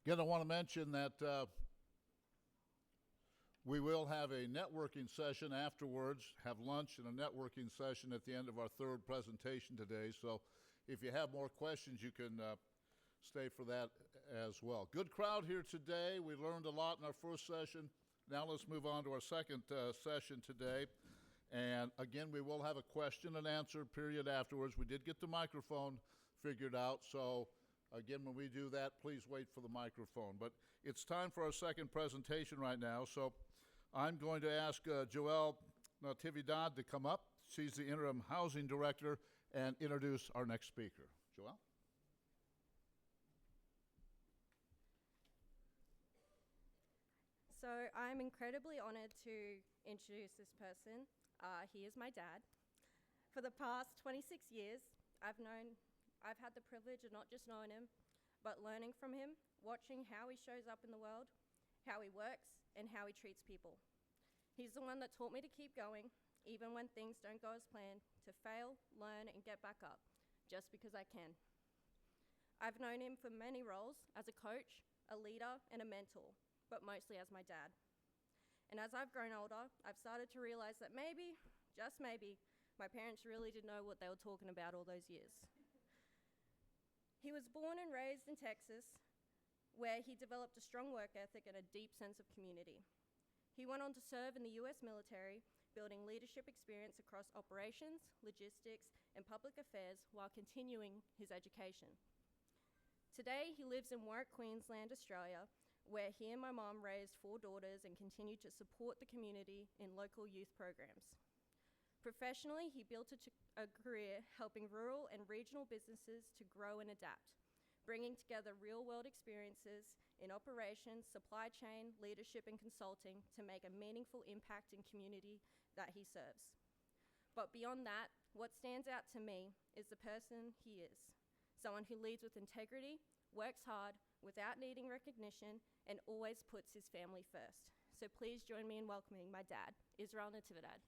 Again, I want to mention that we will have a networking session afterwards, have lunch and a networking session at the end of our third presentation today. So if you have more questions, you can stay for that as well. Good crowd here today. We learned a lot in our first session. Now let's move on to our second session today. And again, we will have a question and answer period afterwards. We did get the microphone figured out, so again, when we do that, please wait for the microphone. But it's time for our second presentation right now, so I'm going to ask Joelle Natividad to come up. She's the Interim Housing Director, and introduce our next speaker. Joelle? So I'm incredibly honored to introduce this person. He is my dad. For the past 26 years, I've had the privilege of not just knowing him, but learning from him, watching how he shows up in the world, how he works, and how he treats people. He's the one that taught me to keep going, even when things don't go as planned, to fail, learn, and get back up, just because I can. I've known him for many roles, as a coach, a leader, and a mentor, but mostly as my dad. And as I've grown older, I've started to realize that maybe, just maybe, my parents really did know what they were talking about all those years. He was born and raised in Texas, where he developed a strong work ethic and a deep sense of community. He went on to serve in the US military, building leadership experience across operations, logistics, and public affairs while continuing his education. Today, he lives in Warwick, Queensland, Australia, where he and my mom raised 4 daughters and continue to support the community in local youth programs. Professionally, he built a career helping rural and regional businesses to grow and adapt, bringing together real-world experiences in operations, supply chain, leadership, and consulting to make a meaningful impact in community that he serves. But beyond that, what stands out to me is the person he is, someone who leads with integrity, works hard without needing recognition, and always puts his family first. So please join me in welcoming my dad, Israel Natividad.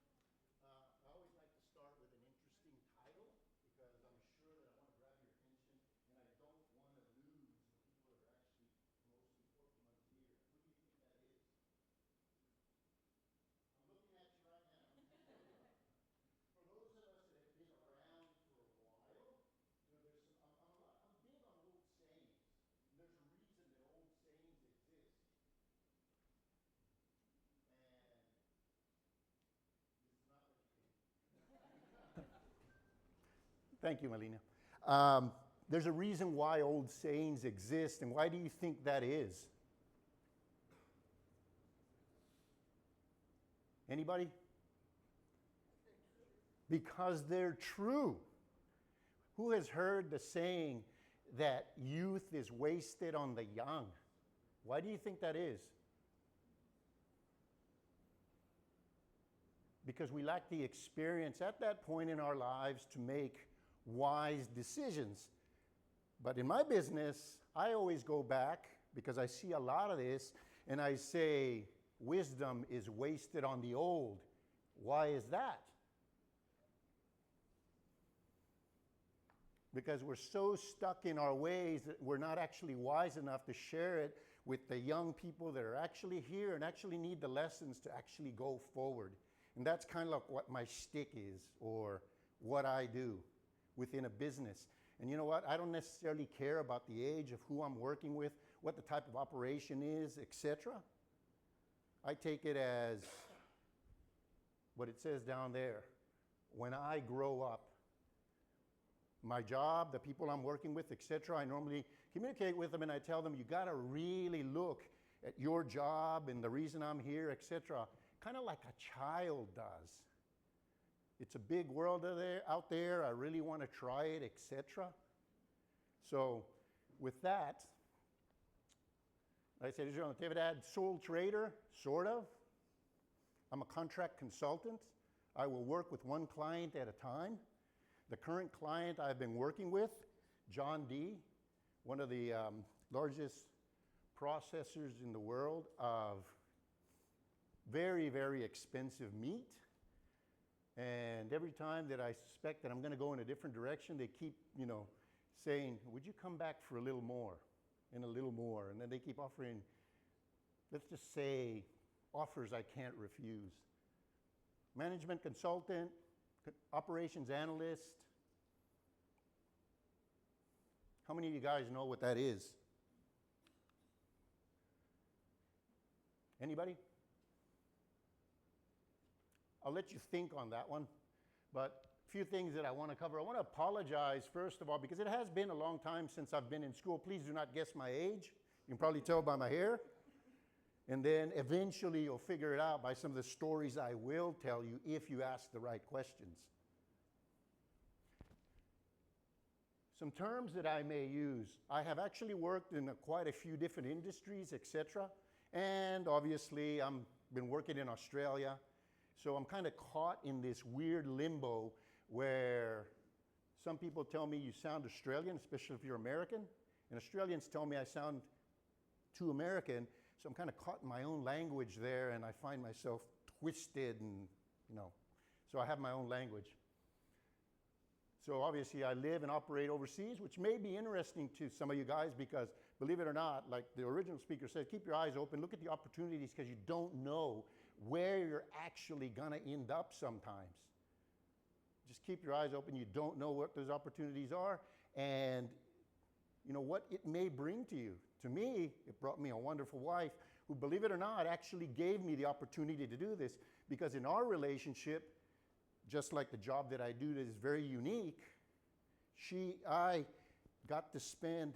I always like to start with an interesting title because I'm sure that I want to grab your attention and I don't want to lose the people that are actually the most important ones here. Who do you think that is? I'm looking at you right now. For those of us that have been around for a while, there's I'm big on old sayings. And there's a reason that old sayings exist. And this is not what you think. Thank you, Melina. There's a reason why old sayings exist, and why do you think that is? Anybody? Because they're true. Who has heard the saying that youth is wasted on the young? Why do you think that is? Because we lack the experience at that point in our lives to make wise decisions. But in my business, I always go back, because I see a lot of this, and I say, wisdom is wasted on the old. Why is that? Because we're so stuck in our ways that we're not actually wise enough to share it with the young people that are actually here and actually need the lessons to actually go forward. And that's kind of like what my shtick is, or what I do within a business. And you know what? I don't necessarily care about the age of who I'm working with, what the type of operation is, etc. I take it as what it says down there. When I grow up, my job, the people I'm working with, etc., I normally communicate with them and I tell them, you got to really look at your job and the reason I'm here, etc., kind of like a child does. It's a big world out there. I really want to try it, etc. So with that, like I said, Israel Natividad, sole trader, sort of. I'm a contract consultant. I will work with one client at a time. The current client I've been working with, John D., one of the largest processors in the world of very, very expensive meat. And every time that I suspect that I'm going to go in a different direction, they keep, saying, would you come back for a little more and a little more? And then they keep offering, let's just say, offers I can't refuse. Management consultant, operations analyst. How many of you guys know what that is? Anybody? I'll let you think on that one, but a few things that I want to cover. I want to apologize, first of all, because it has been a long time since I've been in school. Please do not guess my age. You can probably tell by my hair. And then eventually you'll figure it out by some of the stories I will tell you if you ask the right questions. Some terms that I may use. I have actually worked in quite a few different industries, etc. And obviously I've been working in Australia. So I'm kind of caught in this weird limbo where some people tell me you sound Australian, especially if you're American. And Australians tell me I sound too American. So I'm kind of caught in my own language there, and I find myself twisted and, so I have my own language. So obviously I live and operate overseas, which may be interesting to some of you guys because, believe it or not, like the original speaker said, keep your eyes open, look at the opportunities because you don't know where you're actually going to end up sometimes. Just keep your eyes open. You don't know what those opportunities are and what it may bring to you. To me, it brought me a wonderful wife who, believe it or not, actually gave me the opportunity to do this because in our relationship, just like the job that I do that is very unique, I got to spend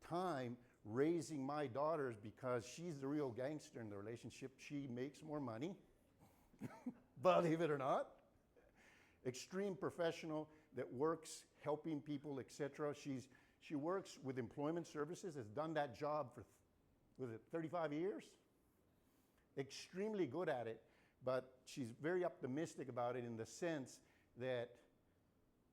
time raising my daughters because she's the real gangster in the relationship. She makes more money, believe it or not. Extreme professional that works helping people, etc. She works with employment services, has done that job for, 35 years? Extremely good at it, but she's very optimistic about it in the sense that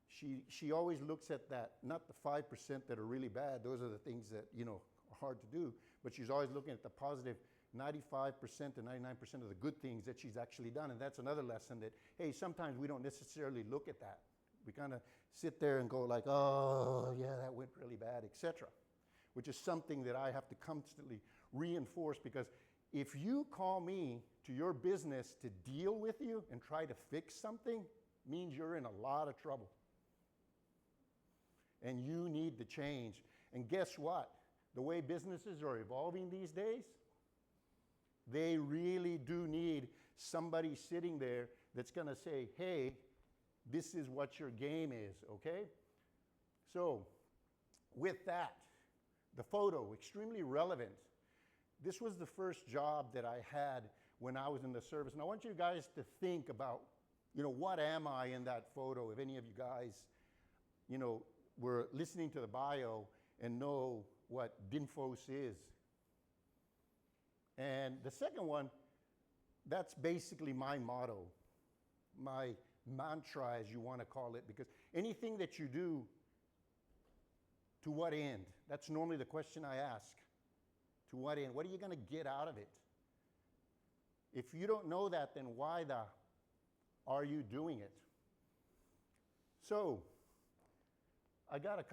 she always looks at that, not the 5% that are really bad, those are the things that, are hard to do, but she's always looking at the positive 95% to 99% of the good things that she's actually done. And that's another lesson that, hey, sometimes we don't necessarily look at that. We kind of sit there and go like, oh, yeah, that went really bad, etc. Which is something that I have to constantly reinforce because if you call me to your business to deal with you and try to fix something, means you're in a lot of trouble. And you need to change. And guess what? The way businesses are evolving these days, they really do need somebody sitting there that's going to say, hey, this is what your game is, okay? So, with that, the photo, extremely relevant. This was the first job that I had when I was in the service. And I want you guys to think about, what am I in that photo? If any of you guys, were listening to the bio and know what DINFOS is. And the second one, that's basically my motto, my mantra, as you want to call it, because anything that you do, to what end? That's normally the question I ask. To what end? What are you going to get out of it? If you don't know that, then why are you doing it? So, I got a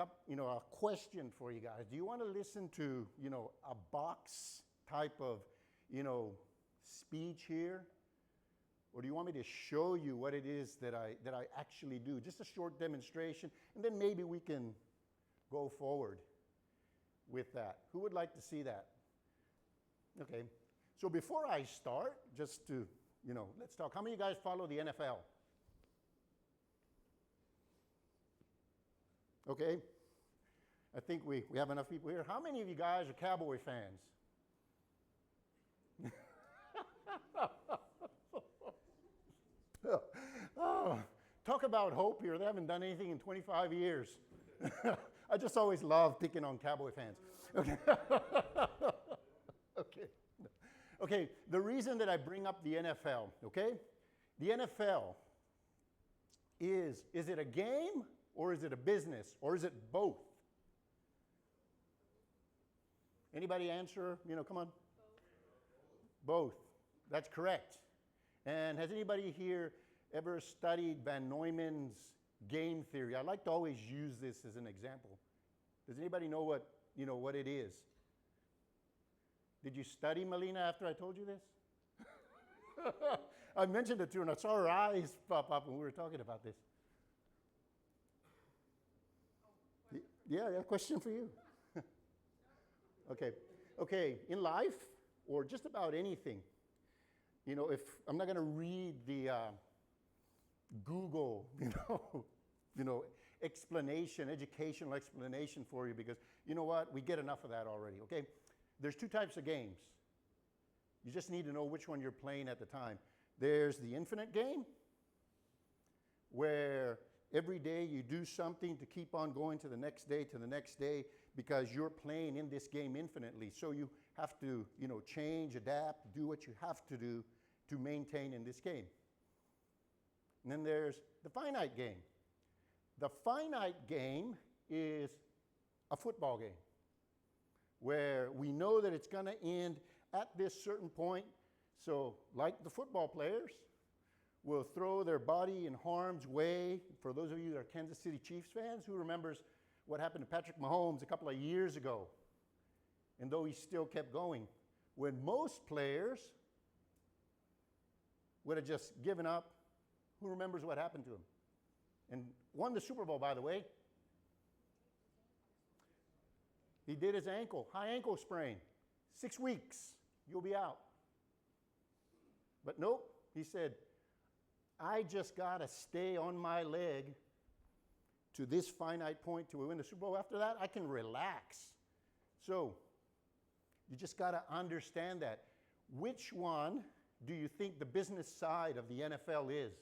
question for you guys. Do you want to listen to, a box type of, speech here? Or do you want me to show you what it is that I actually do? Just a short demonstration, and then maybe we can go forward with that. Who would like to see that? Okay. So before I start, just to, let's talk. How many of you guys follow the NFL? Okay. I think we have enough people here. How many of you guys are Cowboy fans? Oh, talk about hope here. They haven't done anything in 25 years. I just always love picking on Cowboy fans. Okay. Okay, the reason that I bring up the NFL, okay? The NFL is it a game or is it a business or is it both? Anybody answer? Come on. Both. That's correct. And has anybody here ever studied Van Neumann's game theory? I like to always use this as an example. Does anybody know what it is? Did you study, Melina, after I told you this? I mentioned it to her, and I saw her eyes pop up when we were talking about this. Yeah, question for you. Okay, in life, or just about anything, if I'm not going to read the Google, educational explanation for you, because you know what? We get enough of that already, okay? There's two types of games. You just need to know which one you're playing at the time. There's the infinite game, where every day you do something to keep on going to the next day, because you're playing in this game infinitely. So you have to, change, adapt, do what you have to do to maintain in this game. And then there's the finite game. The finite game is a football game, where we know that it's going to end at this certain point. So like the football players will throw their body in harm's way. For those of you that are Kansas City Chiefs fans, who remembers what happened to Patrick Mahomes a couple of years ago? And though he still kept going, when most players would have just given up, who remembers what happened to him? And won the Super Bowl, by the way. He did his ankle, high ankle sprain. 6 weeks, you'll be out. But nope, he said, I just got to stay on my leg to this finite point till we win the Super Bowl. After that, I can relax. So you just got to understand that. Which one do you think the business side of the NFL is?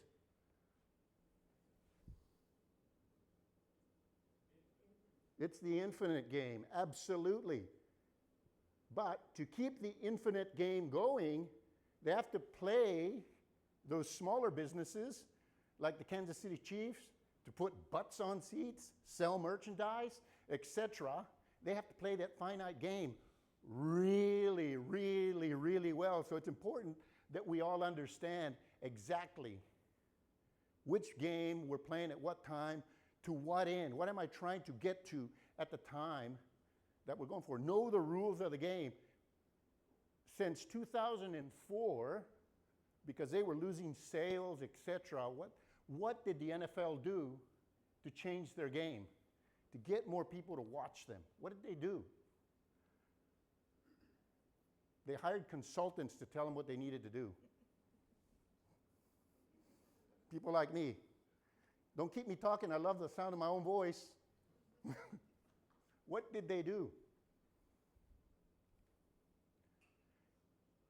It's the infinite game, absolutely. But to keep the infinite game going, they have to play those smaller businesses like the Kansas City Chiefs to put butts on seats, sell merchandise, etc. They have to play that finite game really, really, really well. So it's important that we all understand exactly which game we're playing at what time, to what end. What am I trying to get to at the time that we're going for? Know the rules of the game. Since 2004, because they were losing sales, etc., what did the NFL do to change their game, to get more people to watch them? What did they do? They hired consultants to tell them what they needed to do. People like me. Don't keep me talking. I love the sound of my own voice. What did they do?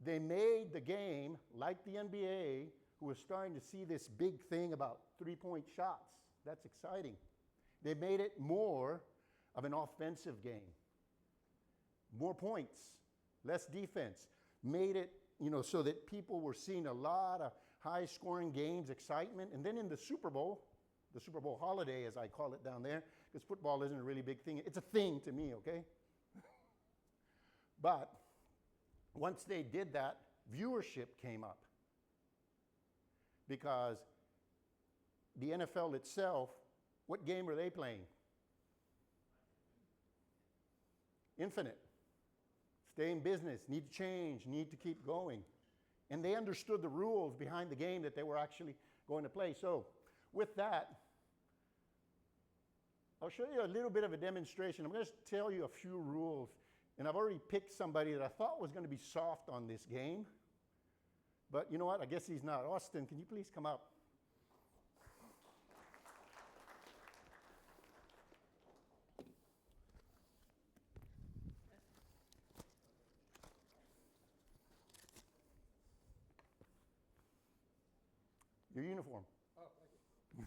They made the game like the NBA, who was starting to see this big thing about three-point shots. That's exciting. They made it more of an offensive game. More points, less defense. Made it, so that people were seeing a lot of high-scoring games, excitement. And then in the Super Bowl holiday, as I call it down there, because football isn't a really big thing. It's a thing to me, okay? But once they did that, viewership came up. Because the NFL itself, what game are they playing? Infinite. Stay in business, need to change, need to keep going. And they understood the rules behind the game that they were actually going to play. So with that, I'll show you a little bit of a demonstration. I'm going to tell you a few rules. And I've already picked somebody that I thought was going to be soft on this game. But you know what? I guess he's not. Austin, can you please come up? Your uniform. Oh, thank you.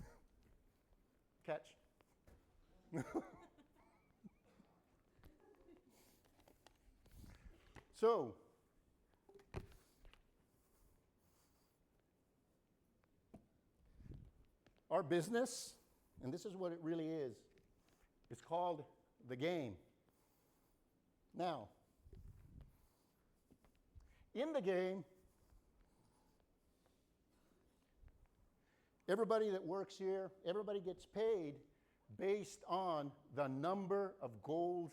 Catch. So, our business, and this is what it really is, it's called the game. Now, in the game, everybody that works here, everybody gets paid based on the number of goals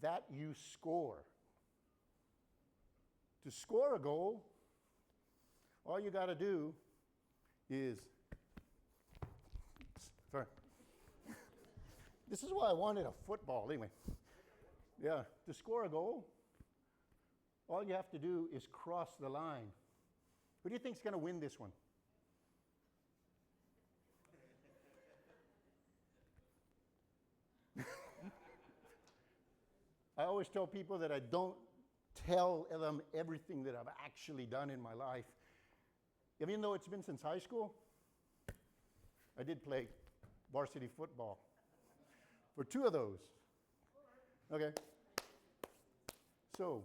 that you score. To score a goal, all you got to do is, sorry. This is why I wanted a football, anyway. Yeah, to score a goal, all you have to do is cross the line. Who do you think is going to win this one? I always tell people that I don't tell them everything that I've actually done in my life. Even though it's been since high school, I did play varsity football for 2 of those. Okay. So,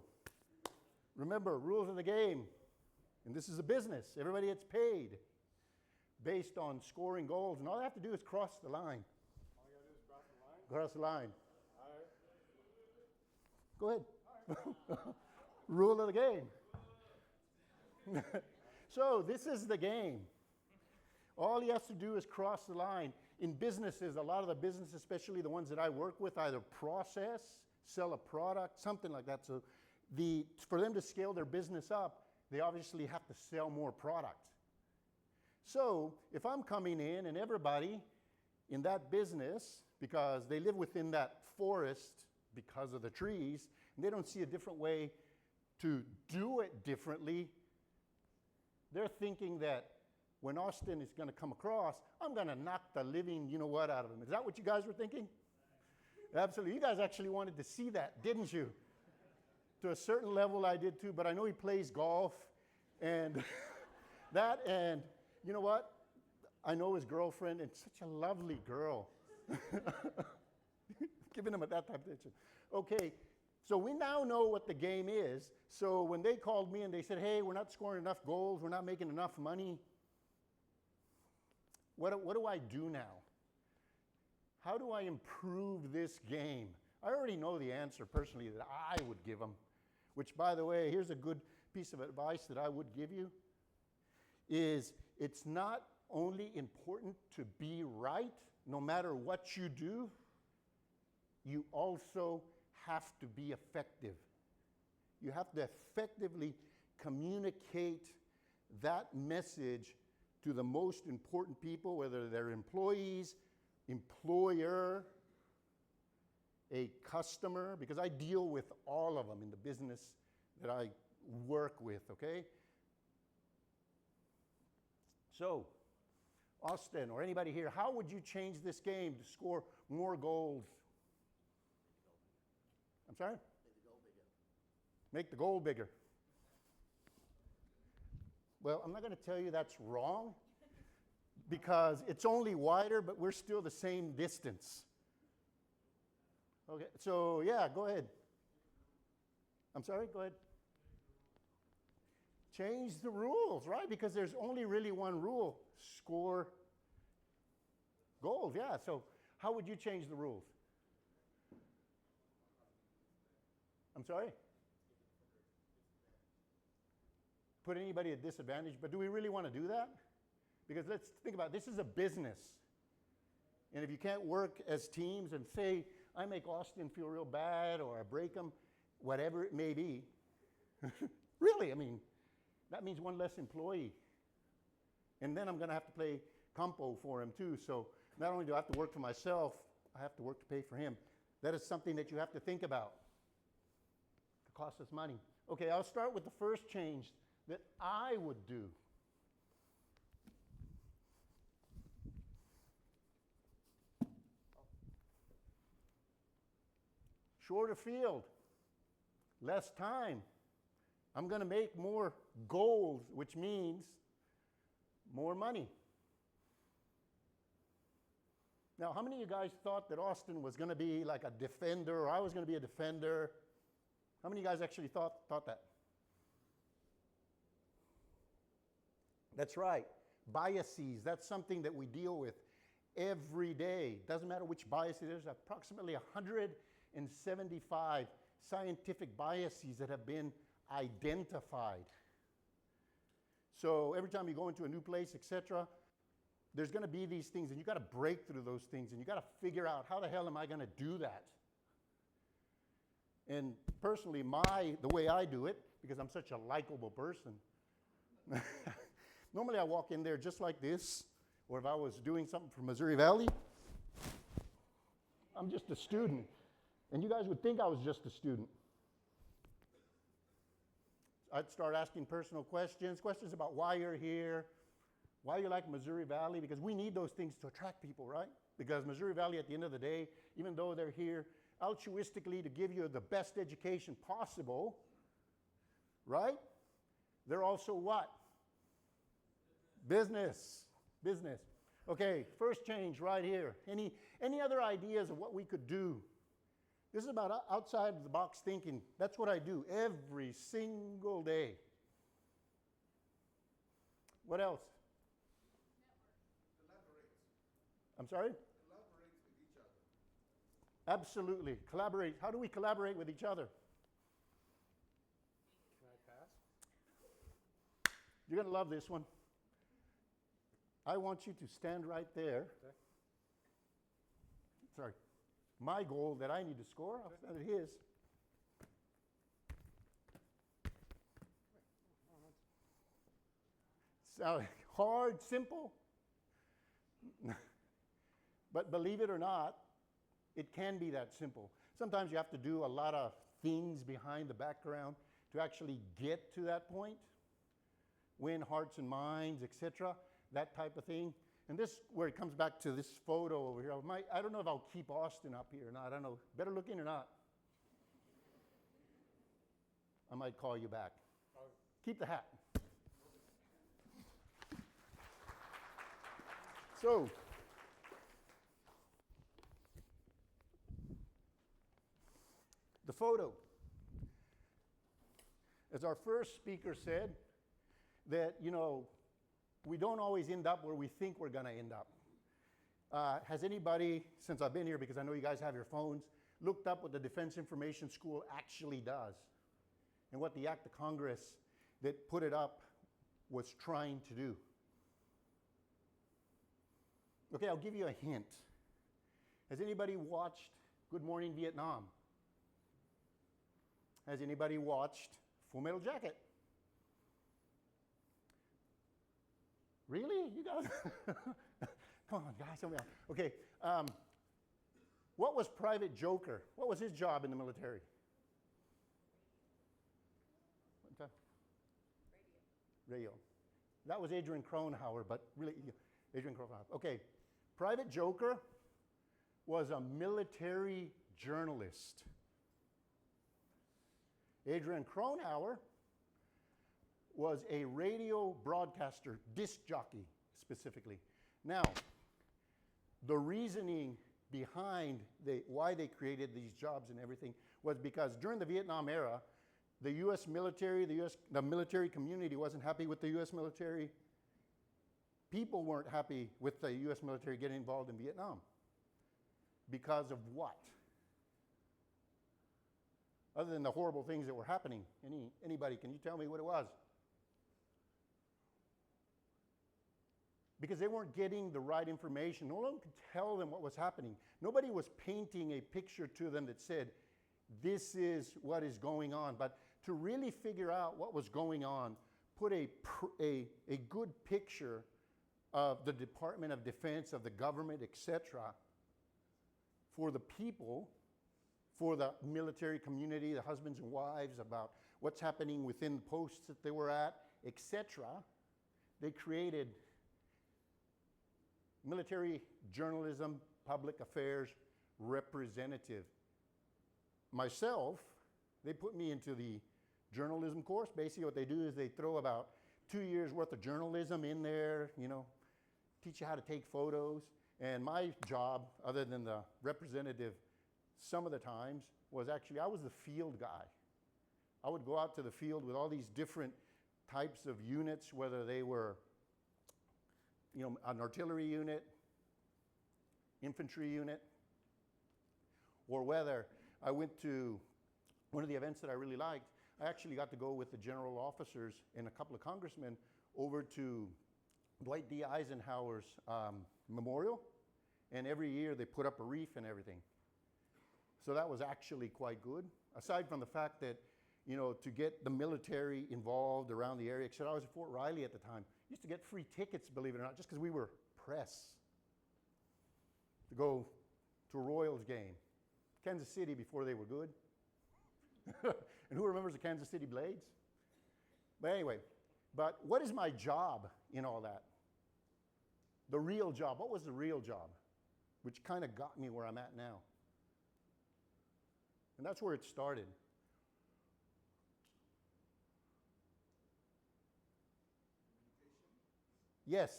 remember, rules of the game. And this is a business. Everybody gets paid based on scoring goals. And all they have to do is cross the line. All you gotta do is cross the line? Cross the line. All right. Go ahead. Rule of the game. So this is the game. All he has to do is cross the line. In businesses, a lot of the businesses, especially the ones that I work with, either process, sell a product, something like that. So for them to scale their business up, they obviously have to sell more product. So if I'm coming in and everybody in that business, because they live within that forest because of the trees, and they don't see a different way to do it differently, they're thinking that when Austin is going to come across, I'm going to knock the living you-know-what out of him. Is that what you guys were thinking? Absolutely. You guys actually wanted to see that, didn't you? To a certain level, I did too, but I know he plays golf and that, and you know what? I know his girlfriend, and such a lovely girl. Giving him that type of attention. Okay, so we now know what the game is. So when they called me and they said, hey, we're not scoring enough goals, we're not making enough money, what do I do now? How do I improve this game? I already know the answer personally that I would give them, which, by the way, here's a good piece of advice that I would give you, is it's not only important to be right, no matter what you do, you also have to be effective. You have to effectively communicate that message to the most important people, whether they're employees, employer, a customer, because I deal with all of them in the business that I work with, okay? So, Austin or anybody here, how would you change this game to score more goals? I'm sorry? Make the goal bigger. Well, I'm not going to tell you that's wrong because it's only wider, but we're still the same distance. Okay, so yeah, go ahead. I'm sorry, go ahead. Change the rules, right? Because there's only really one rule, score goals, yeah. So how would you change the rules? I'm sorry? Put anybody at disadvantage, but do we really want to do that? Because let's think about it. This is a business. And if you can't work as teams and say, I make Austin feel real bad or I break him, whatever it may be, really, I mean, that means one less employee. And then I'm going to have to play compo for him too. So not only do I have to work for myself, I have to work to pay for him. That is something that you have to think about. It costs us money. Okay, I'll start with the first change that I would do. Shorter field, less time. I'm going to make more goals, which means more money. Now, how many of you guys thought that Austin was going to be like a defender, or I was going to be a defender? How many of you guys actually thought that? That's right. Biases, that's something that we deal with every day. Doesn't matter which bias it is. There's approximately 175 scientific biases that have been identified. So every time you go into a new place, etc., there's going to be these things, and you got to break through those things, and you got to figure out, how the hell am I going to do that? And personally, the way I do it, because I'm such a likable person, normally I walk in there just like this, or if I was doing something for Missouri Valley, I'm just a student. And you guys would think I was just a student. I'd start asking personal questions about why you're here, why you like Missouri Valley, because we need those things to attract people, right? Because Missouri Valley, at the end of the day, even though they're here altruistically to give you the best education possible, right? They're also what? Business. Okay, first change right here. Any other ideas of what we could do? This is about outside of the box thinking. That's what I do every single day. What else? I'm sorry? Collaborate with each other. Absolutely. Collaborate. How do we collaborate with each other? Can I pass? You're going to love this one. I want you to stand right there. Okay. Sorry. My goal that I need to score, I'll stand at his. So hard, simple. But believe it or not, it can be that simple. Sometimes you have to do a lot of things behind the background to actually get to that point. Win hearts and minds, etc., that type of thing. And this, where it comes back to this photo over here. I don't know if I'll keep Austin up here or not. I don't know. Better looking or not? I might call you back. Keep the hat. So, the photo. As our first speaker said, that, we don't always end up where we think we're going to end up. Has anybody, since I've been here, because I know you guys have your phones, looked up what the Defense Information School actually does and what the Act of Congress that put it up was trying to do? Okay, I'll give you a hint. Has anybody watched Good Morning Vietnam? Has anybody watched Full Metal Jacket? Really? You guys? Come on, guys. Help me out. Okay. What was Private Joker? What was his job in the military? Radio. That was Adrian Cronauer, but really, Adrian Cronauer. Okay. Private Joker was a military journalist. Adrian Cronauer was a radio broadcaster, disc jockey specifically. Now, the reasoning behind why they created these jobs and everything was because during the Vietnam era, the U.S. military, the military community wasn't happy with the U.S. military. People weren't happy with the U.S. military getting involved in Vietnam. Because of what? Other than the horrible things that were happening. Anybody, can you tell me what it was? Because they weren't getting the right information. No one could tell them what was happening. Nobody was painting a picture to them that said, this is what is going on. But to really figure out what was going on, put a good picture of the Department of Defense, of the government, etc., for the people, for the military community, the husbands and wives, about what's happening within the posts that they were at, etc. They created military journalism, public affairs representative. Myself, they put me into the journalism course. Basically what they do is they throw about 2 years worth of journalism in there, teach you how to take photos. And my job, other than the representative some of the times, was actually I was the field guy. I would go out to the field with all these different types of units, whether they were an artillery unit, infantry unit, or whether I went to one of the events that I really liked. I actually got to go with the general officers and a couple of congressmen over to Dwight D. Eisenhower's memorial, and every year they put up a wreath and everything. So that was actually quite good. Aside from the fact that, you know, to get the military involved around the area, because I was at Fort Riley at the time, used to get free tickets, believe it or not, just because we were press, to go to a Royals game. Kansas City before they were good. And who remembers the Kansas City Blades? But anyway, but what is my job in all that? The real job. What was the real job? Which kind of got me where I'm at now. And that's where it started. Yes,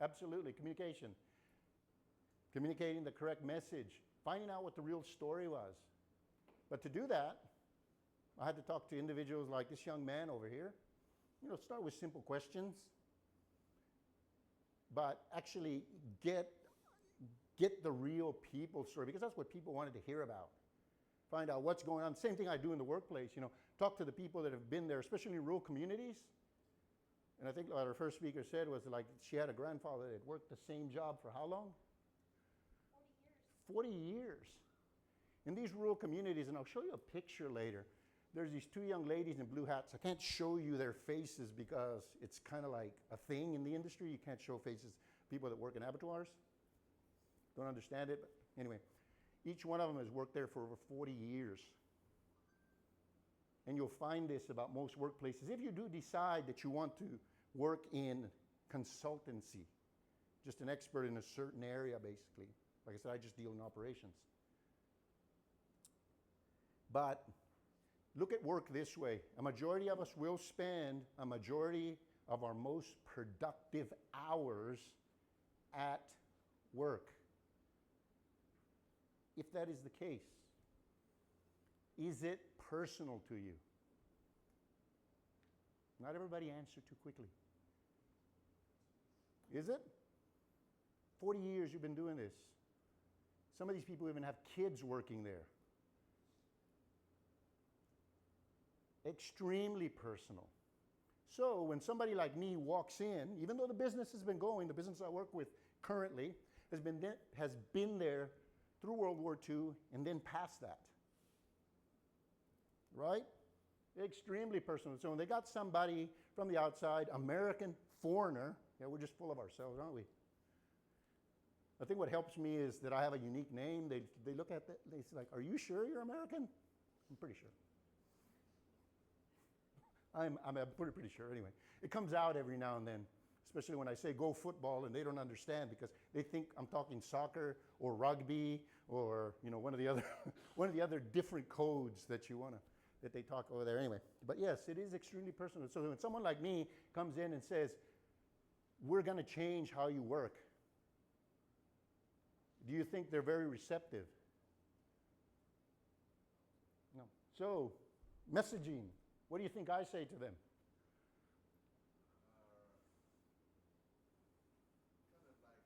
absolutely. Communication. Communicating the correct message. Finding out what the real story was. But to do that, I had to talk to individuals like this young man over here. You know, start with simple questions, but actually get the real people story, because that's what people wanted to hear about. Find out what's going on. Same thing I do in the workplace, you know, talk to the people that have been there, especially in rural communities. And I think what our first speaker said was like she had a grandfather that had worked the same job for how long? 40 years. 40 years. In these rural communities, and I'll show you a picture later, there's these two young ladies in blue hats. I can't show you their faces because it's kind of like a thing in the industry. You can't show faces, people that work in abattoirs. Don't understand it, but anyway. Each one of them has worked there for over 40 years. And you'll find this about most workplaces. If you do decide that you want to work in consultancy, just an expert in a certain area, basically. Like I said, I just deal in operations. But look at work this way. A majority of us will spend a majority of our most productive hours at work. If that is the case, is it personal to you? Not everybody answered too quickly. Is it? 40 years you've been doing this. Some of these people even have kids working there. Extremely personal. So when somebody like me walks in, even though the business has been going, the business I work with currently has been there through World War II and then past that. Right? Extremely personal. So when they got somebody from the outside, American, foreigner, yeah, we're just full of ourselves, aren't we? I think what helps me is that I have a unique name. They look at that, they say like, are you sure you're American? I'm pretty sure. I'm pretty sure anyway. It comes out every now and then, especially when I say go football and they don't understand because they think I'm talking soccer or rugby or, you know, one of the other different codes that they talk over there anyway. But yes, it is extremely personal. So when someone like me comes in and says, we're going to change how you work, do you think they're very receptive? No. So, messaging. What do you think I say to them? Kind of like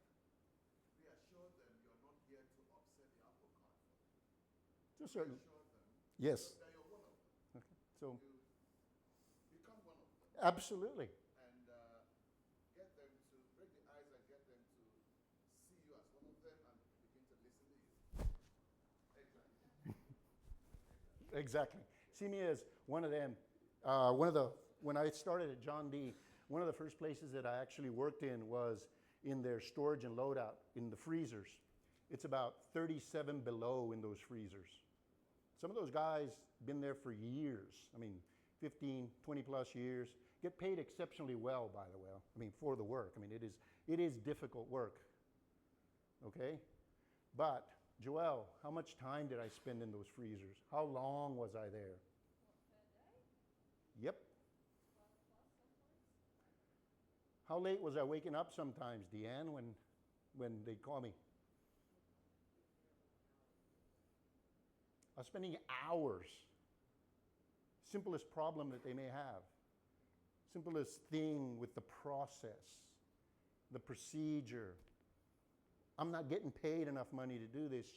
reassure them you're not here to upset the apple cart. To a certain, Reassure them yes. that you're one of them. Okay. So, You become one of them. absolutely. And get them to break the ice and get them to see you as one of them and begin to listen to you. Exactly. Exactly. See me as one of them. When I started at John D., one of the first places that I actually worked in was in their storage and loadout, in the freezers. It's about 37 below in those freezers. Some of those guys been there for years. I mean, 15, 20 plus years. Get paid exceptionally well, by the way. I mean, for the work. I mean, it is difficult work. Okay? But, Joelle, how much time did I spend in those freezers? How long was I there? Yep. How late was I waking up sometimes, Deanne, when they'd call me? I was spending hours. Simplest problem that they may have. Simplest thing with the process, the procedure. I'm not getting paid enough money to do this.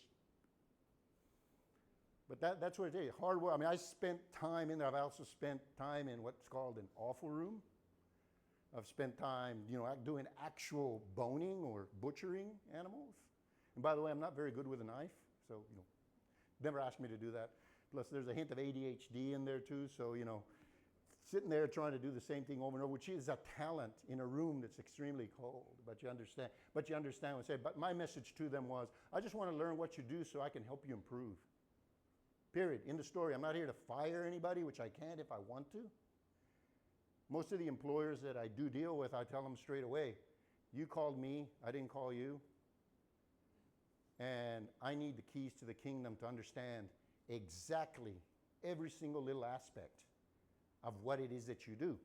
But that's what it is, hard work. I mean, I spent time in there. I've also spent time in what's called an awful room. I've spent time, doing actual boning or butchering animals. And by the way, I'm not very good with a knife, so, never asked me to do that. Plus, there's a hint of ADHD in there too, so, sitting there trying to do the same thing over and over, which is a talent in a room that's extremely cold, but you understand what I say. But my message to them was, I just want to learn what you do so I can help you improve. Period. End of story. I'm not here to fire anybody, which I can't if I want to. Most of the employers that I do deal with, I tell them straight away, you called me, I didn't call you. And I need the keys to the kingdom to understand exactly every single little aspect of what it is that you do.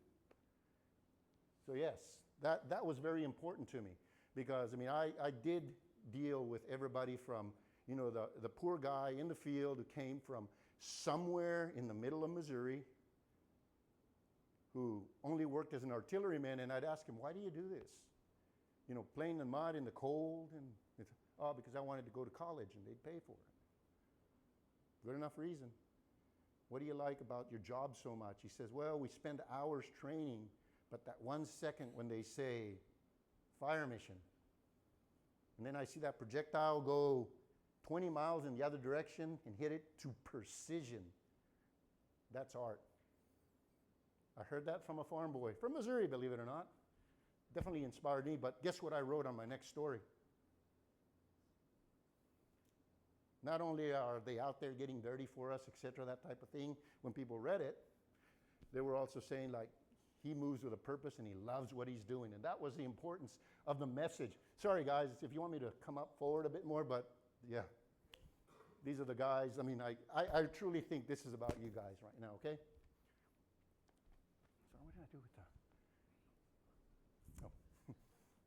So yes, that was very important to me because, I did deal with everybody from, the poor guy in the field who came from somewhere in the middle of Missouri who only worked as an artilleryman, and I'd ask him, why do you do this? Playing in the mud in the cold, and it's, because I wanted to go to college, and they'd pay for it. Good enough reason. What do you like about your job so much? He says, well, we spend hours training, but that 1 second when they say, fire mission, and then I see that projectile go 20 miles in the other direction and hit it to precision. That's art. I heard that from a farm boy, from Missouri, believe it or not. Definitely inspired me, but guess what I wrote on my next story? Not only are they out there getting dirty for us, etc., that type of thing, when people read it, they were also saying, like, he moves with a purpose and he loves what he's doing. And that was the importance of the message. Sorry, guys, if you want me to come up forward a bit more, but yeah. These are the guys. I truly think this is about you guys right now, okay? So what did I do with that? Oh,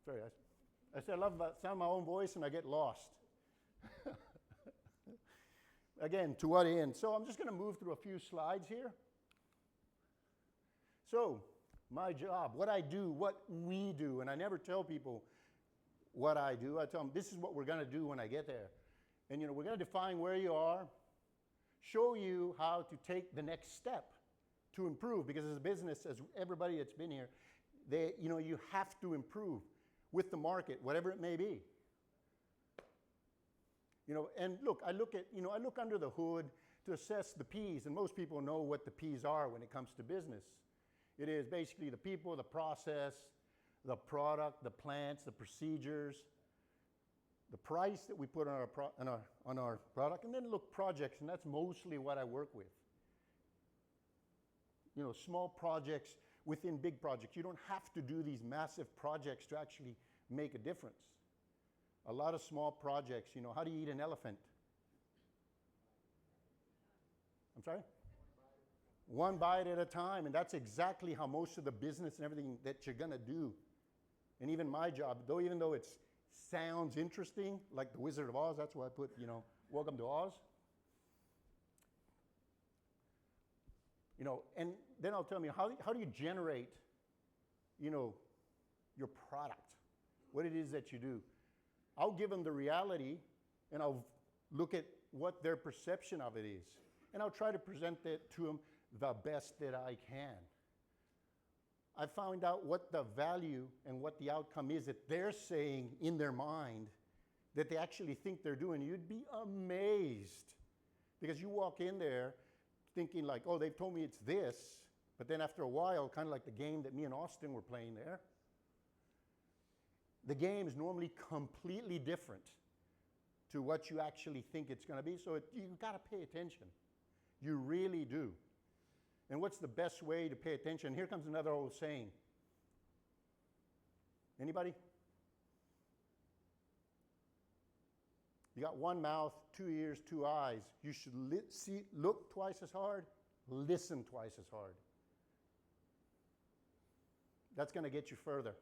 sorry. I said I love the sound of my own voice and I get lost. Again, to what end? So I'm just going to move through a few slides here. So my job, what I do, what we do, and I never tell people what I do. I tell them, this is what we're going to do when I get there. And, we're going to define where you are, show you how to take the next step to improve. Because as a business, as everybody that's been here, you have to improve with the market, whatever it may be. And look, I look under the hood to assess the P's, and most people know what the P's are when it comes to business. It is basically the people, the process, the product, the plants, the procedures, the price that we put on our product, and then look, projects, and that's mostly what I work with. Small projects within big projects. You don't have to do these massive projects to actually make a difference. A lot of small projects, how do you eat an elephant? I'm sorry? One bite at a time, and that's exactly how most of the business and everything that you're going to do. And even my job, even though it sounds interesting, like the Wizard of Oz, that's why I put, Welcome to Oz. And then I'll tell you, how do you generate, your product, what it is that you do. I'll give them the reality, and I'll look at what their perception of it is. And I'll try to present it to them the best that I can. I found out what the value and what the outcome is that they're saying in their mind that they actually think they're doing. You'd be amazed. Because you walk in there thinking like, oh, they've told me it's this. But then after a while, kind of like the game that me and Austin were playing there, the game is normally completely different to what you actually think it's going to be. So you've got to pay attention. You really do. And what's the best way to pay attention? Here comes another old saying. Anybody? You got one mouth, 2 ears, 2 eyes. You should look twice as hard, listen twice as hard. That's going to get you further.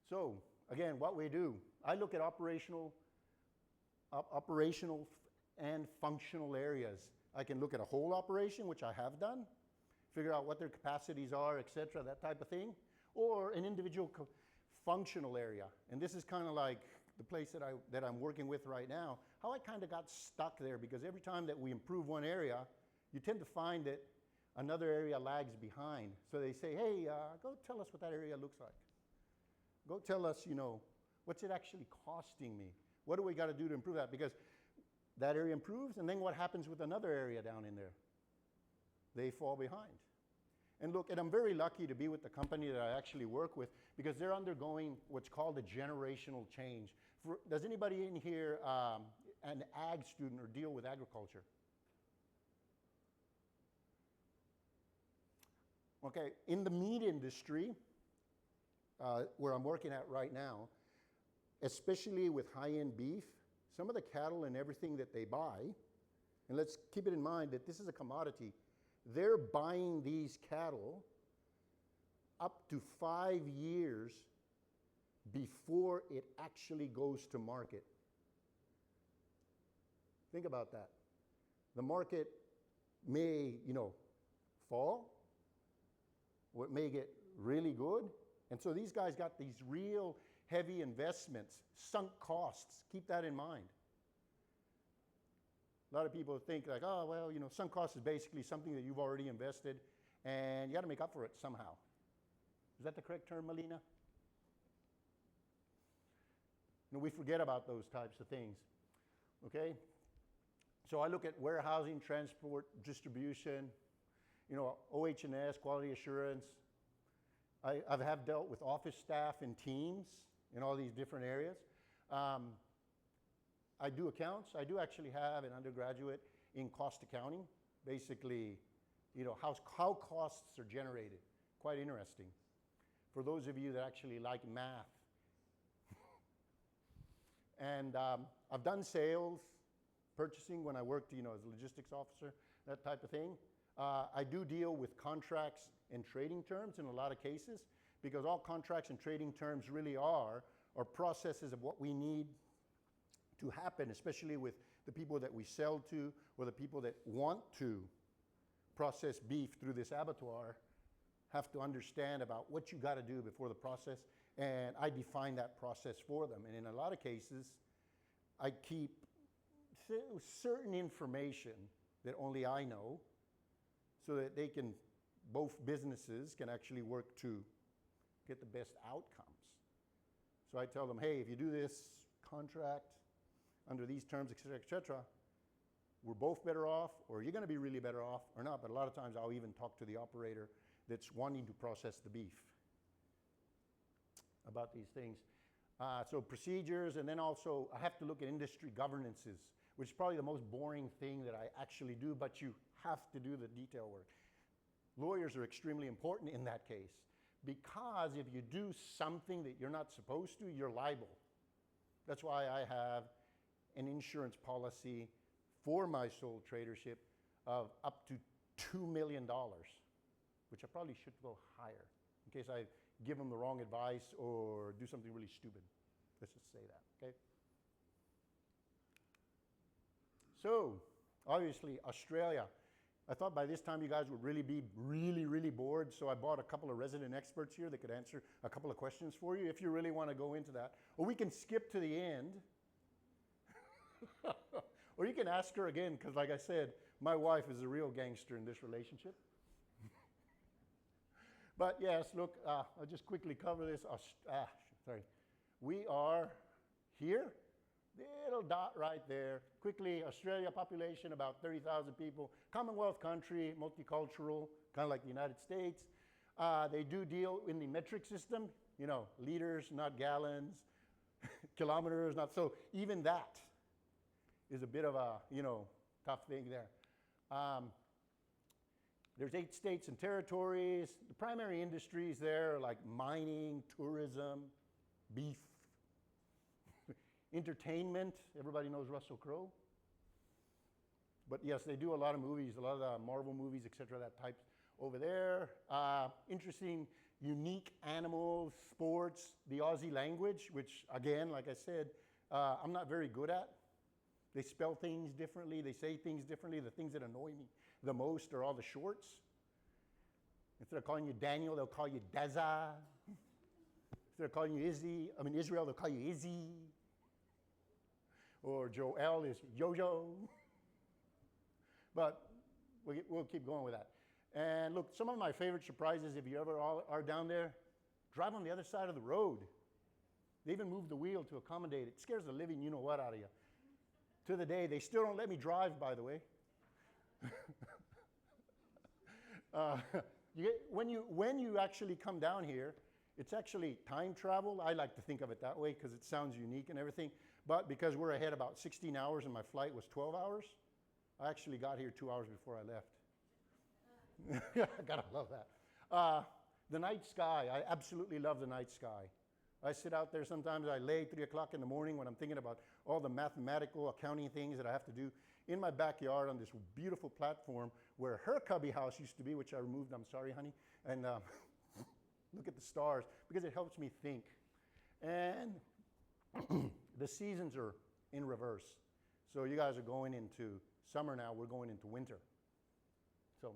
So, again, what we do, I look at operational and functional areas. I can look at a whole operation, which I have done, figure out what their capacities are, etc., that type of thing, or an individual functional area. And this is kind of like the place that I'm working with right now, how I kind of got stuck there, because every time that we improve one area, you tend to find that another area lags behind. So they say, hey, go tell us what that area looks like. Go tell us, what's it actually costing me? What do we got to do to improve that? Because that area improves, and then what happens with another area down in there? They fall behind. And look, and I'm very lucky to be with the company that I actually work with, because they're undergoing what's called a generational change. Does anybody in here an ag student or deal with agriculture? Okay, in the meat industry, where I'm working at right now, especially with high-end beef, some of the cattle and everything that they buy, and let's keep it in mind that this is a commodity, they're buying these cattle up to 5 years before it actually goes to market. Think about that. The market may, fall, or it may get really good. And so these guys got these real heavy investments, sunk costs. Keep that in mind. A lot of people think like, oh, well, sunk cost is basically something that you've already invested and you got to make up for it somehow. Is that the correct term, Melina? We forget about those types of things, okay? So I look at warehousing, transport, distribution, OH&S, quality assurance. I have dealt with office staff and teams in all these different areas. I do accounts. I do actually have an undergraduate in cost accounting. Basically, how costs are generated. Quite interesting. For those of you that actually like math. And I've done sales, purchasing when I worked, as a logistics officer, that type of thing. I do deal with contracts and trading terms in a lot of cases, because all contracts and trading terms really are processes of what we need to happen, especially with the people that we sell to or the people that want to process beef through this abattoir have to understand about what you got to do before the process, and I define that process for them. And in a lot of cases, I keep certain information that only I know, so that both businesses can actually work to get the best outcomes. So I tell them, hey, if you do this contract under these terms, et cetera, we're both better off, or you're going to be really better off, or not. But a lot of times I'll even talk to the operator that's wanting to process the beef about these things. So procedures, and then also I have to look at industry governances, which is probably the most boring thing that I actually do, but you have to do the detail work. Lawyers are extremely important in that case, because if you do something that you're not supposed to, you're liable. That's why I have an insurance policy for my sole tradership of up to $2 million, which I probably should go higher in case I give them the wrong advice or do something really stupid. Let's just say that, okay? So, obviously, Australia. I thought by this time you guys would really be really bored, so I bought a couple of resident experts here that could answer a couple of questions for you if you really want to go into that. Or we can skip to the end. Or you can ask her again, because like I said, my wife is a real gangster in this relationship. But yes, look, I'll just quickly cover this. Sorry. We are here. Little dot right there. Quickly, Australia population, about 30,000 people. Commonwealth country, multicultural, kind of like the United States. They do deal in the metric system, liters, not gallons, kilometers, not so. Even that is a bit of a, tough thing there. There's 8 states and territories. The primary industries there are like mining, tourism, beef, entertainment. Everybody knows Russell Crowe. But yes, they do a lot of movies, a lot of the Marvel movies, etc., that type over there. Interesting, unique animals, sports, the Aussie language, which again, like I said, I'm not very good at. They spell things differently. They say things differently. The things that annoy me the most are all the shorts. Instead of calling you Daniel, they'll call you Daza. Instead of calling you Israel, they'll call you Izzy. or Joel is Jojo. But we'll keep going with that. And look, some of my favorite surprises, if you ever are down there, drive on the other side of the road. They even moved the wheel to accommodate it. It scares the living you-know-what out of you. To the day, they still don't let me drive, by the way. When you actually come down here, it's actually time travel. I like to think of it that way because it sounds unique and everything. But because we're ahead about 16 hours and my flight was 12 hours, I actually got here 2 hours before I left. I gotta love that. The night sky, I absolutely love the night sky. I sit out there sometimes, I lay 3 o'clock in the morning when I'm thinking about all the mathematical accounting things that I have to do in my backyard on this beautiful platform where her cubby house used to be, which I removed, I'm sorry, honey. And look at the stars because it helps me think. And the seasons are in reverse. So you guys are going into summer now, we're going into winter. So,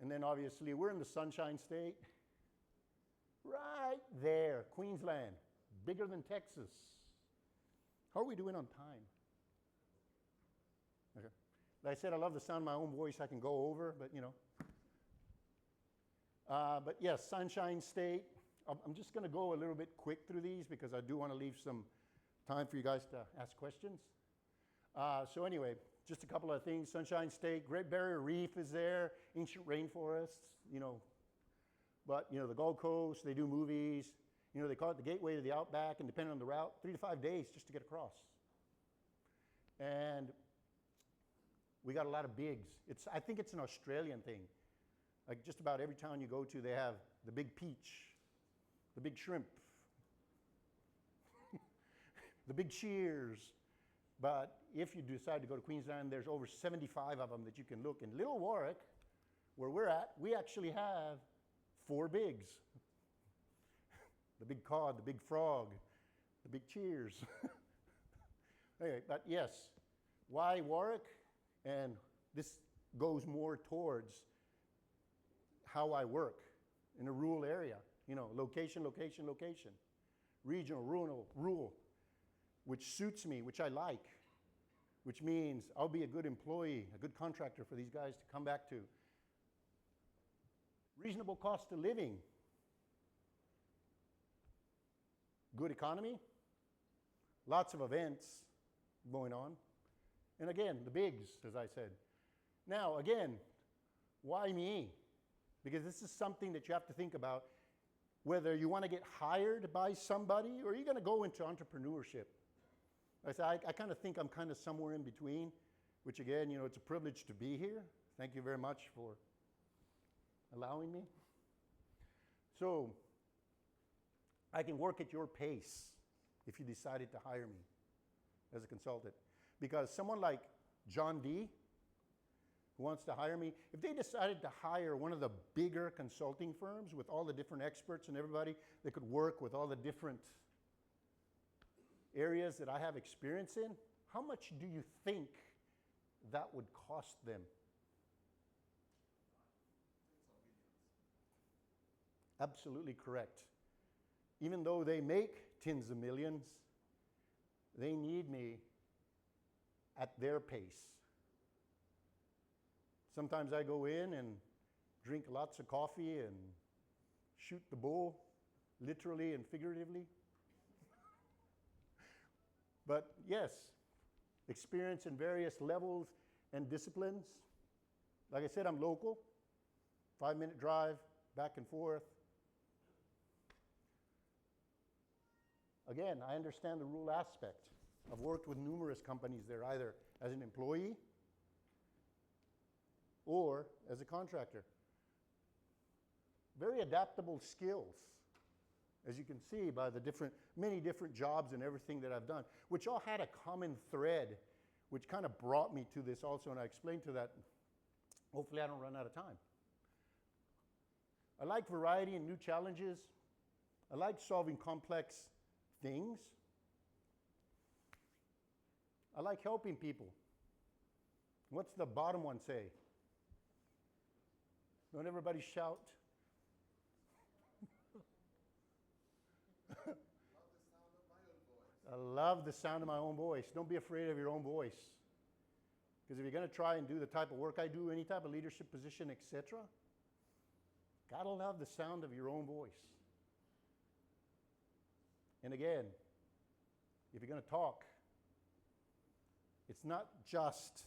and then obviously we're in the Sunshine State. Right there, Queensland, bigger than Texas. How are we doing on time? Okay. Like I said, I love the sound of my own voice. I can go over, but you know. But yes, Sunshine State. I'm just going to go a little bit quick through these because I do want to leave some time for you guys to ask questions. So anyway, just a couple of things. Sunshine State, Great Barrier Reef is there, ancient rainforests, you know. But, you know, the Gold Coast, they do movies. You know, they call it the gateway to the outback, and depending on the route, 3 to 5 days just to get across. And we got a lot of bigs. I think it's an Australian thing. Like just about every town you go to, they have the big peach, the big shrimp, the big shears. But if you decide to go to Queensland, there's over 75 of them that you can look. In Little Warwick, where we're at, we actually have 4 bigs. The big cod, the big frog, the big cheers. Anyway, but yes, why Warwick? And this goes more towards how I work in a rural area. You know, location, location, location. Regional, rural, which suits me, which I like, which means I'll be a good employee, a good contractor for these guys to come back to. Reasonable cost of living. Good economy. Lots of events going on. And again, the bigs, as I said. Now, again, why me? Because this is something that you have to think about, whether you want to get hired by somebody or you're going to go into entrepreneurship. I kind of think I'm kind of somewhere in between, which again, you know, it's a privilege to be here. Thank you very much for allowing me. So I can work at your pace if you decided to hire me as a consultant. Because someone like John D., who wants to hire me, if they decided to hire one of the bigger consulting firms with all the different experts and everybody that could work with all the different areas that I have experience in, how much do you think that would cost them? Absolutely correct. Even though they make tens of millions, they need me at their pace. Sometimes I go in and drink lots of coffee and shoot the bull, literally and figuratively. But yes, experience in various levels and disciplines. Like I said, I'm local, 5-minute drive, back and forth. Again, I understand the rural aspect. I've worked with numerous companies there, either as an employee or as a contractor. Very adaptable skills, as you can see by the many different jobs and everything that I've done, which all had a common thread, which kind of brought me to this also, and I explained to that. Hopefully I don't run out of time. I like variety and new challenges. I like solving complex things. I like helping people. What's the bottom one say? Don't everybody shout. I love the sound of my own voice. Don't be afraid of your own voice. Because if you're going to try and do the type of work I do, any type of leadership position, etc., gotta love the sound of your own voice. And again, if you're going to talk, it's not just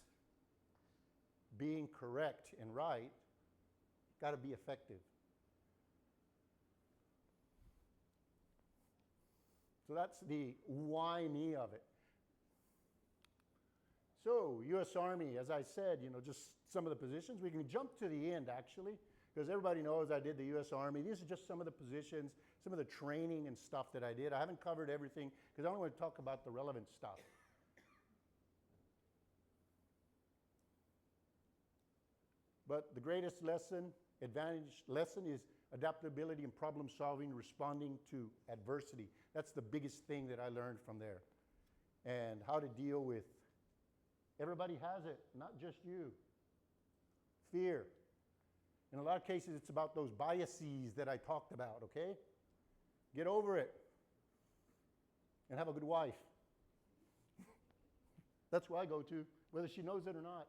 being correct and right, got to be effective. So that's the why me of it. So, U.S. Army, as I said, just some of the positions. We can jump to the end, actually, because everybody knows I did the U.S. Army. These are just some of the positions, some of the training and stuff that I did. I haven't covered everything because I only want to talk about the relevant stuff. But the greatest lesson, advantage lesson is adaptability and problem solving, responding to adversity. That's the biggest thing that I learned from there. And how to deal with, everybody has it, not just you. Fear. In a lot of cases, it's about those biases that I talked about, okay? Get over it. And have a good wife. That's who I go to, whether she knows it or not.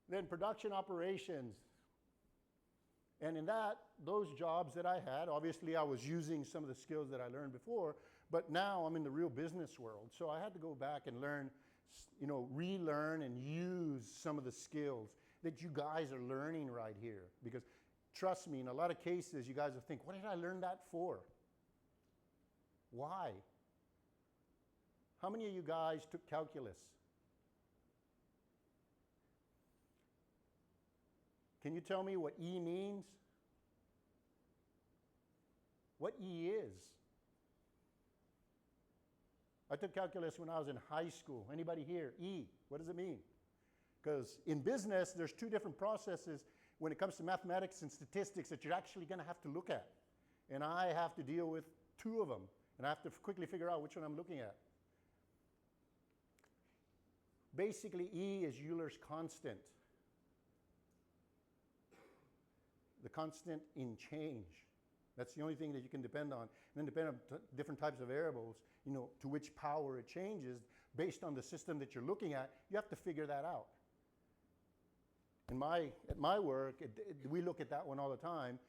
Then production operations. And in those jobs that I had, obviously I was using some of the skills that I learned before, but now I'm in the real business world. So I had to go back and learn, relearn and use some of the skills that you guys are learning right here. Because trust me, in a lot of cases, you guys will think, what did I learn that for? Why? How many of you guys took calculus? Can you tell me what E means? What E is? I took calculus when I was in high school. Anybody here? E, what does it mean? Because in business, there's two different processes when it comes to mathematics and statistics that you're actually going to have to look at. And I have to deal with two of them. And I have to quickly figure out which one I'm looking at. Basically, E is Euler's constant. The constant in change. That's the only thing that you can depend on. And then depend on different types of variables, to which power it changes based on the system that you're looking at. You have to figure that out. At my work, we look at that one all the time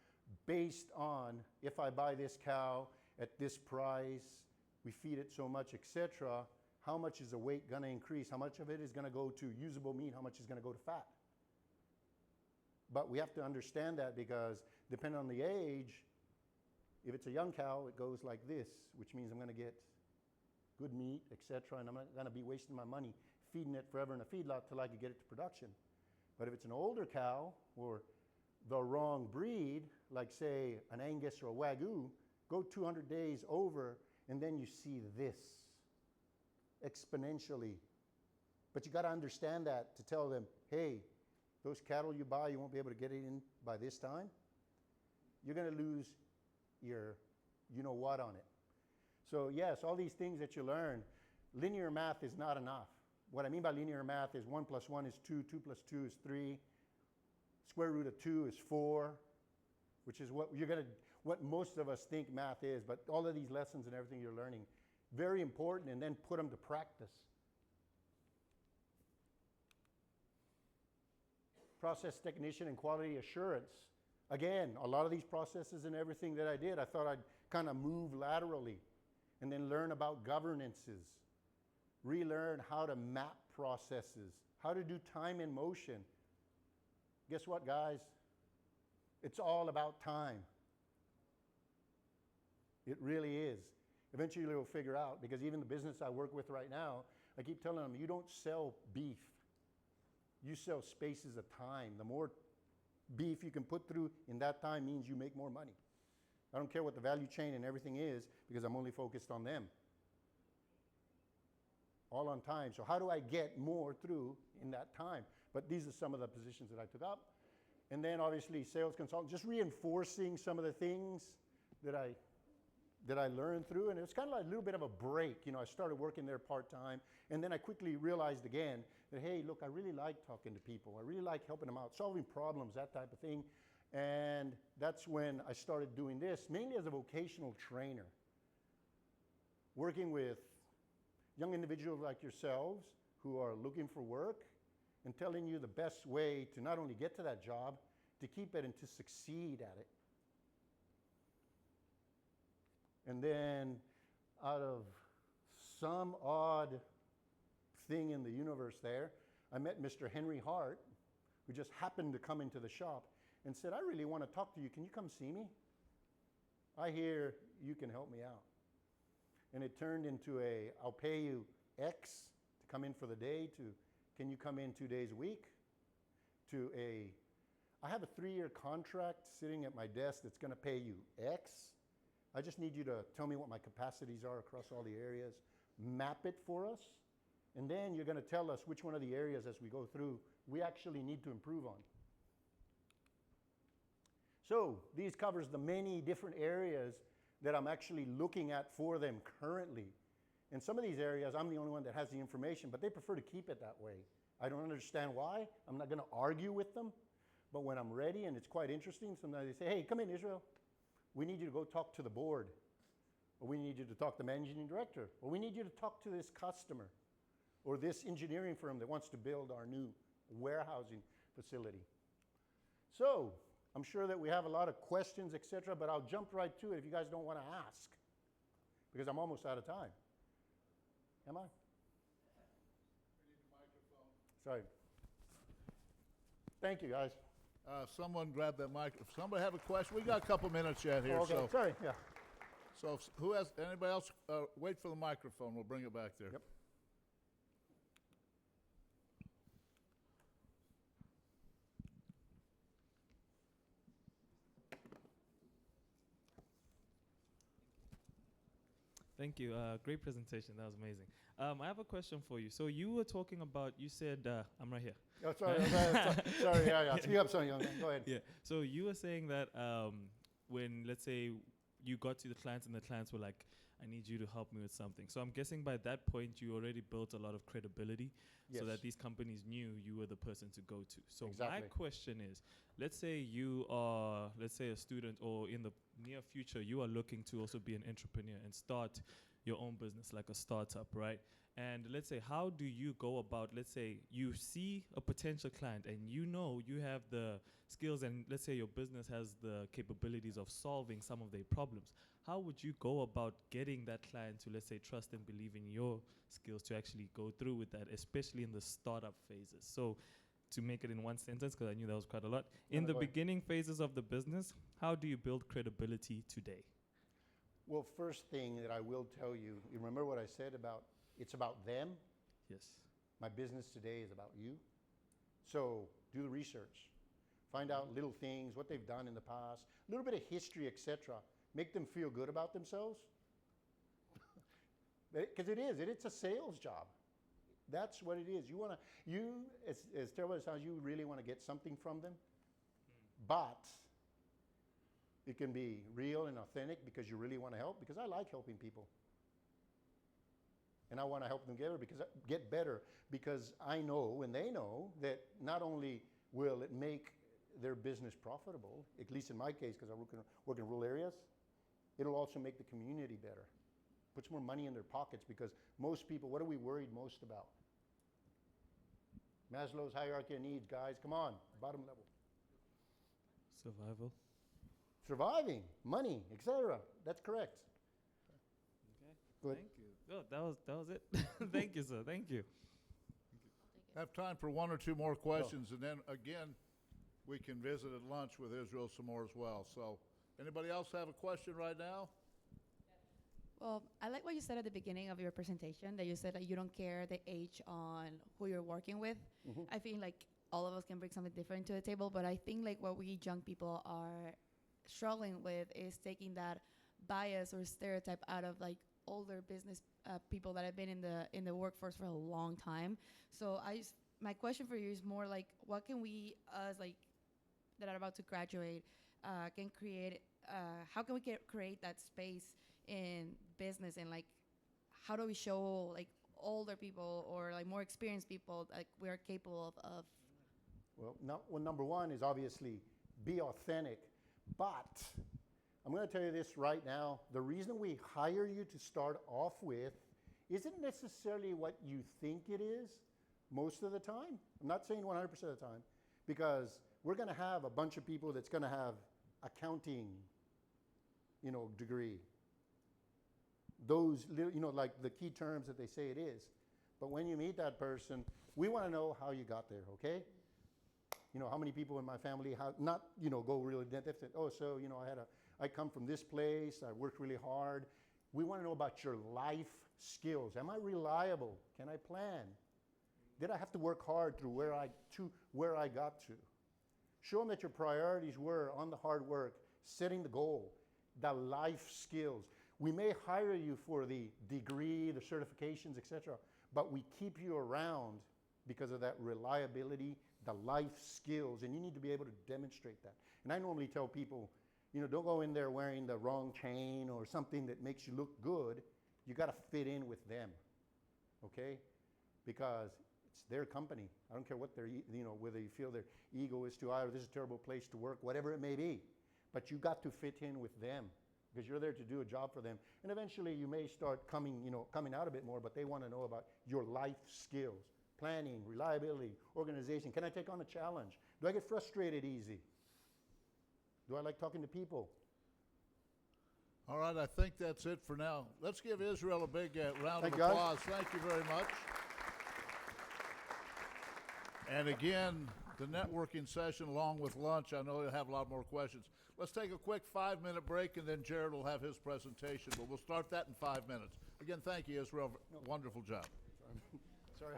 based on if I buy this cow at this price, we feed it so much, etc., how much is the weight going to increase? How much of it is going to go to usable meat? How much is going to go to fat? But we have to understand that because depending on the age, if it's a young cow, it goes like this, which means I'm going to get good meat, etc., and I'm not going to be wasting my money feeding it forever in a feedlot till I can get it to production. But if it's an older cow or the wrong breed, like say an Angus or a Wagyu, go 200 days over and then you see this exponentially. But you got to understand that to tell them, hey, those cattle you buy, you won't be able to get it in by this time. You're going to lose your you-know-what on it. So yes, all these things that you learn, linear math is not enough. What I mean by linear math is 1 + 1 is 2, 2 + 2 is 3, square root of 2 is 4, which is what most of us think math is, but all of these lessons and everything you're learning, very important, and then put them to practice. Process technician and quality assurance. Again, a lot of these processes and everything that I did, I thought I'd kind of move laterally and then learn about governances, relearn how to map processes, how to do time and motion. Guess what, guys? It's all about time. It really is. Eventually you'll figure out, because even the business I work with right now, I keep telling them, you don't sell beef. You sell spaces of time. The more beef you can put through in that time means you make more money. I don't care what the value chain and everything is because I'm only focused on them. All on time. So how do I get more through in that time? But these are some of the positions that I took up. And then obviously sales consultant, just reinforcing some of the things that I learned through. And it was kind of like a little bit of a break. I started working there part-time. And then I quickly realized again that, hey, look, I really like talking to people. I really like helping them out, solving problems, that type of thing. And that's when I started doing this, mainly as a vocational trainer. working with young individuals like yourselves who are looking for work and telling you the best way to not only get to that job, to keep it and to succeed at it. And then out of some odd thing in the universe there, I met Mr. Henry Hart, who just happened to come into the shop and said, I really want to talk to you. Can you come see me? I hear you can help me out. And it turned into a, I'll pay you X to come in for the day, to, can you come in 2 days a week? To a, I have a 3-year contract sitting at my desk that's going to pay you X. I just need you to tell me what my capacities are across all the areas, map it for us, and then you're going to tell us which one of the areas as we go through we actually need to improve on. So these covers the many different areas that I'm actually looking at for them currently. In some of these areas, I'm the only one that has the information, but they prefer to keep it that way. I don't understand why. I'm not going to argue with them, but when I'm ready and it's quite interesting, sometimes they say, hey, come in, Israel. We need you to go talk to the board, or we need you to talk to the managing director, or we need you to talk to this customer, or this engineering firm that wants to build our new warehousing facility. So I'm sure that we have a lot of questions, etc., but I'll jump right to it if you guys don't want to ask, because I'm almost out of time. Am I? We need the microphone. Sorry. Thank you, guys. Someone grab that mic. If somebody have a question, we got a couple minutes yet here. Oh, okay. So, Sorry. Yeah. so who has, anybody else, wait for the microphone. We'll bring it back there. Yep. Thank you. Great presentation. That was amazing. I have a question for you. So you were talking about, you said, I'm right here. Oh, sorry. Sorry. Yeah. Speak up, son. Go ahead. Yeah. So you were saying that when, let's say, you got to the clients and the clients were like, I need you to help me with something. So I'm guessing by that point, you already built a lot of credibility so that these companies knew you were the person to go to. So my question is, let's say you are, let's say a student, or in the near future, you are looking to also be an entrepreneur and start your own business, like a startup, right? And let's say, how do you go about, let's say you see a potential client and you know you have the skills, and let's say your business has the capabilities of solving some of their problems. How would you go about getting that client to, let's say, trust and believe in your skills to actually go through with that, especially in the startup phases? So to make it in one sentence, because I knew that was quite a lot. In the beginning phases of the business, how do you build credibility today? Well, first thing that I will tell you, you remember what I said about it's about them? Yes. My business today is about you. So do the research. Find out little things, what they've done in the past, a little bit of history, etc. Make them feel good about themselves. Because it's a sales job. That's what it is. As terrible as it sounds, you really want to get something from them. But it can be real and authentic because you really want to help, because I like helping people. And I want to help them get better, because I know and they know that not only will it make their business profitable, at least in my case, because I work in rural areas, it'll also make the community better. Puts more money in their pockets, because most people, what are we worried most about? Maslow's hierarchy of needs, guys, come on, bottom level. Survival. Surviving, money, etc. That's correct. Okay. Good. Thank you. Oh, that was it. Thank you, sir. Thank you. Have time for one or two more questions, and then again, we can visit at lunch with Israel some more as well. So, anybody else have a question right now? Well, I like what you said at the beginning of your presentation, that you said that you don't care the age on who you're working with. Mm-hmm. I feel like all of us can bring something different to the table, but I think like what we young people are struggling with is taking that bias or stereotype out of like older business people that have been in the workforce for a long time. So my question for you is more like, what can we us like that are about to graduate can create? How can we create that space in business, and like how do we show like older people or like more experienced people like we're capable of? Well, number one is obviously be authentic, but I'm going to tell you this right now. The reason we hire you to start off with isn't necessarily what you think it is most of the time. I'm not saying 100% of the time, because we're going to have a bunch of people that's going to have accounting, degree. Those, like the key terms that they say it is. But when you meet that person, we want to know how you got there, okay? How many people in my family, go really depth. Oh, so, I come from this place, I worked really hard. We want to know about your life skills. Am I reliable? Can I plan? Did I have to work hard through where I got to? Show them that your priorities were on the hard work, setting the goal, the life skills. We may hire you for the degree, the certifications, etc., but we keep you around because of that reliability, the life skills, and you need to be able to demonstrate that. And I normally tell people, don't go in there wearing the wrong chain or something that makes you look good. You got to fit in with them, okay? Because it's their company. I don't care what their, whether you feel their ego is too high or this is a terrible place to work, whatever it may be. But you got to fit in with them because you're there to do a job for them. And eventually you may start coming out a bit more, but they want to know about your life skills, planning, reliability, organization. Can I take on a challenge? Do I get frustrated easy? Do I like talking to people? All right, I think that's it for now. Let's give Israel a big round Thank of you, guys. applause. Thank you very much. And again, the networking session along with lunch, I know you'll have a lot more questions. Let's take a quick 5-minute break, and then Jared will have his presentation, but we'll start that in 5 minutes. Again, thank you, Israel. Wonderful job. Sorry.